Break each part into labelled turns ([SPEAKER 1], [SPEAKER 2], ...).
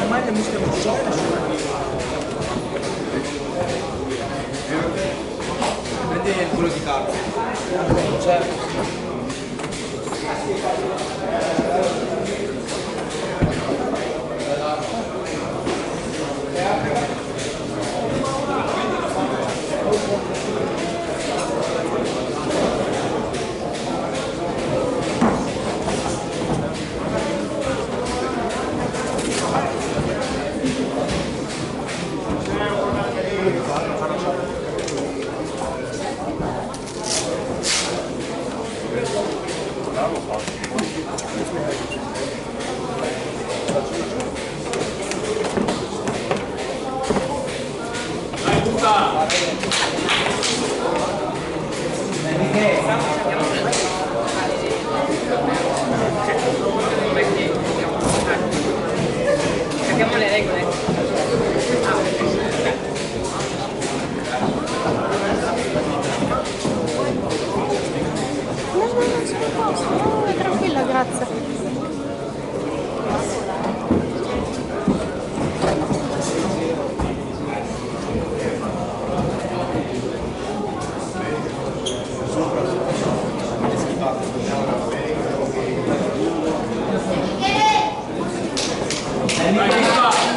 [SPEAKER 1] maglia mischia non c'è prendi quello di carta c'è
[SPEAKER 2] Cambiamo le regole.
[SPEAKER 3] No, tranquilla, grazie.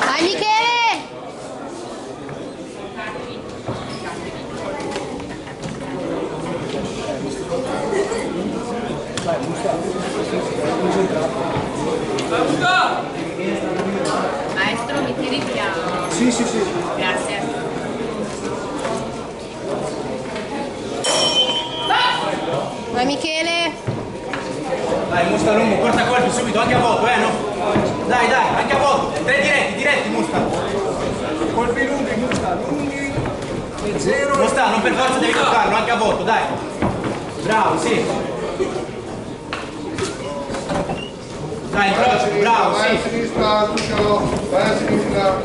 [SPEAKER 4] Vai Michele!
[SPEAKER 2] Maestro, mi tiri via.
[SPEAKER 1] sì sì sì
[SPEAKER 2] Grazie.
[SPEAKER 4] Vai Michele!
[SPEAKER 5] Dai, Musta lungo, porta colpi subito, anche a voto, no? Dai, anche a voto. 3 diretti, Musta.
[SPEAKER 1] colpi lunghi Musta lunghi e zero
[SPEAKER 5] Musta, non per forza devi toccarlo, anche a voto, dai. Bravo, sì. Dai, incrocio, bravo,
[SPEAKER 6] Vai a
[SPEAKER 5] sì.
[SPEAKER 6] sinistra, Lucio, vai a sinistra.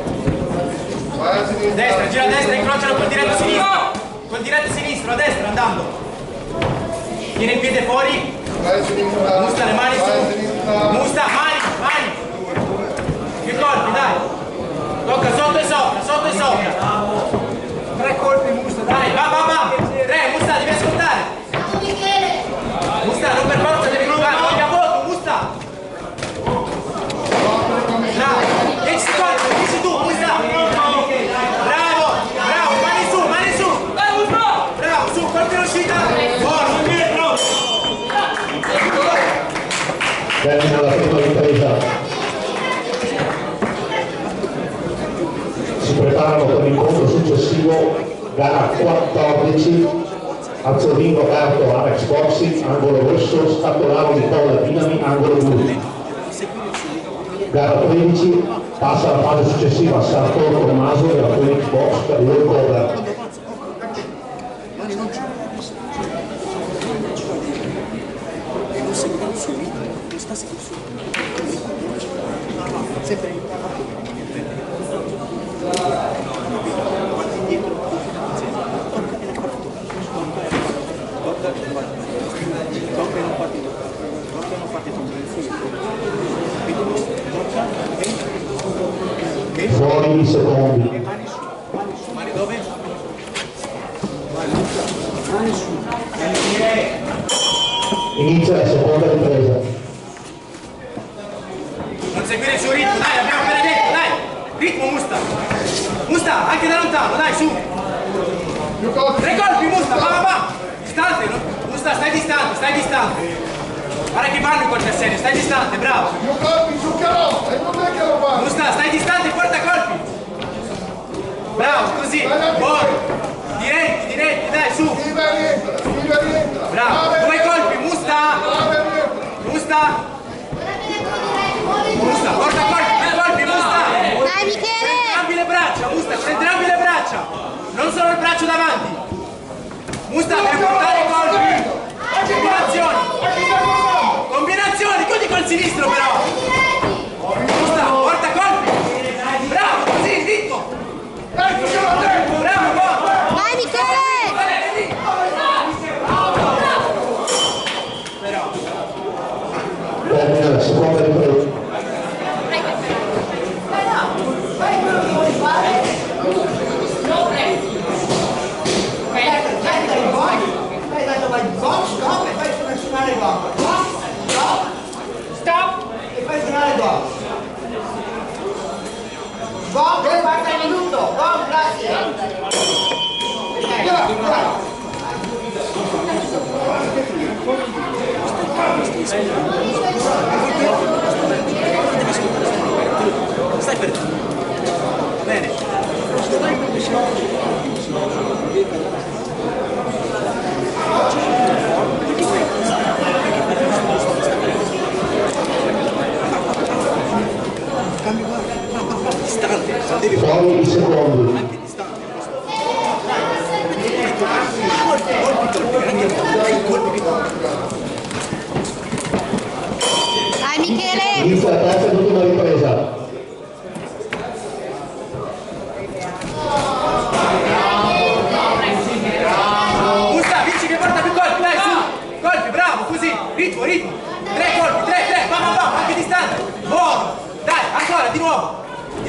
[SPEAKER 6] Vai a sinistra.
[SPEAKER 5] Destra, gira a destra, incrocialo col diretto sinistro. Col diretto sinistro, a destra, andando. Tieni il piede fuori.
[SPEAKER 6] Vai a sinistra.
[SPEAKER 5] Musta le mani
[SPEAKER 6] Vai a
[SPEAKER 5] su.
[SPEAKER 6] sinistra.
[SPEAKER 5] Musta, mani. Più colpi, dai. Tocca sotto e sopra.
[SPEAKER 1] 3 colpi Musta
[SPEAKER 5] Dai, va. 3, Musta, devi ascoltare. Musta, non per forza devi provare, voglio a voto, Musta. Bravo, 10 secondi, dici tu, Musta. Bravo, mani su. Bravo, su, colpi in uscita. Buono, dietro.
[SPEAKER 7] Termina la prima ripresa. Si preparano per l'incontro successivo, gara 14, Azzurrino aperto Apex Boxing, angolo rosso, Scatolaro di Paola Dinami, angolo blu. Gara 13, passa alla fase successiva Sartor Tommaso della Phoenix Box per il cover. Fuori i secondi.
[SPEAKER 5] Mani dove?
[SPEAKER 1] mani su
[SPEAKER 7] Inizia la seconda ripresa.
[SPEAKER 5] Non seguire il suo ritmo, dai, abbiamo appena detto, dai! Ritmo, Musta, anche da lontano, dai, su! 3 colpi, Musta, va! Distante, no? Musta, stai distante! Guarda che vanno in qualche stai distante, bravo!
[SPEAKER 6] Più colpi, zucchero! E non è che lo fa!
[SPEAKER 5] Musta, stai distante, porta colpi! Bravo, così! Buono! Diretti, dai, su!
[SPEAKER 6] Scriva rientra!
[SPEAKER 5] Bravo! 2 colpi, Musta! Musta, porta colpi, Musta!
[SPEAKER 4] Dai Michele!
[SPEAKER 5] Entrambi le braccia, Musta, con entrambi le braccia! Non solo il braccio davanti! Musta, per portare colpi! Combinazioni, chiudi col sinistro però! Musta, porta colpi! Bravo, così, ritmo! Bravo,
[SPEAKER 4] Vai Michele!
[SPEAKER 5] Stai per te. Bene. Distante,
[SPEAKER 7] fuori i secondi.
[SPEAKER 5] anche distante.
[SPEAKER 4] Vai Michele.
[SPEAKER 7] Inizia la terza ed ultima ripresa.
[SPEAKER 5] Musta, vinci che porta più colpi, dai, su! Colpi, bravo, così, ritmo, ritmo! 3 colpi, 3, vamos, anche distante! Buono! Dai, ancora, di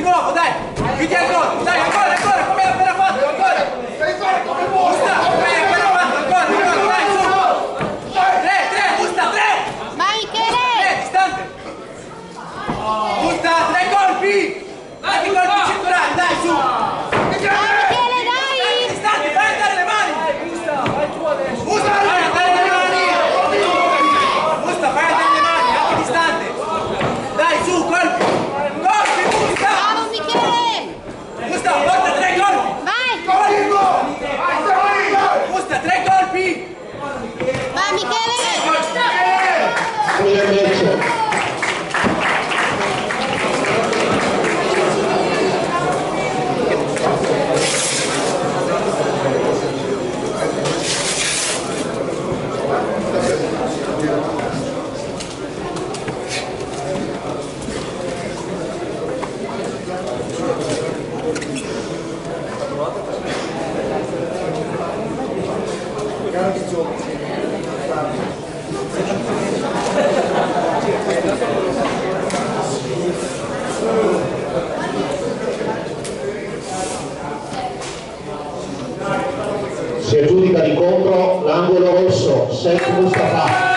[SPEAKER 5] nuovo, dai! Pigli al colpo, dai, ancora, come hai appena fatto, ancora! Musta, come hai appena fatto, ancora, dai, su! 3, Musta, 3!
[SPEAKER 4] Vai Michele.
[SPEAKER 5] Distante! Musta, 3 colpi! Anche colpi circolari, dai, su!
[SPEAKER 4] Michele, dai.
[SPEAKER 5] Distante, fai andare le mani! Musta, fai andare le mani! Musta, fai andare le mani, anche distante! Dai, su, colpi! Colpi, Musta!
[SPEAKER 4] Bravo Michele.
[SPEAKER 5] Musta, porta 3 colpi!
[SPEAKER 4] Vai.
[SPEAKER 5] Musta, 3 colpi!
[SPEAKER 4] Vai Michele.
[SPEAKER 7] Qui invece si aggiudica di contro l'angolo rosso, Sheikh Mustafa.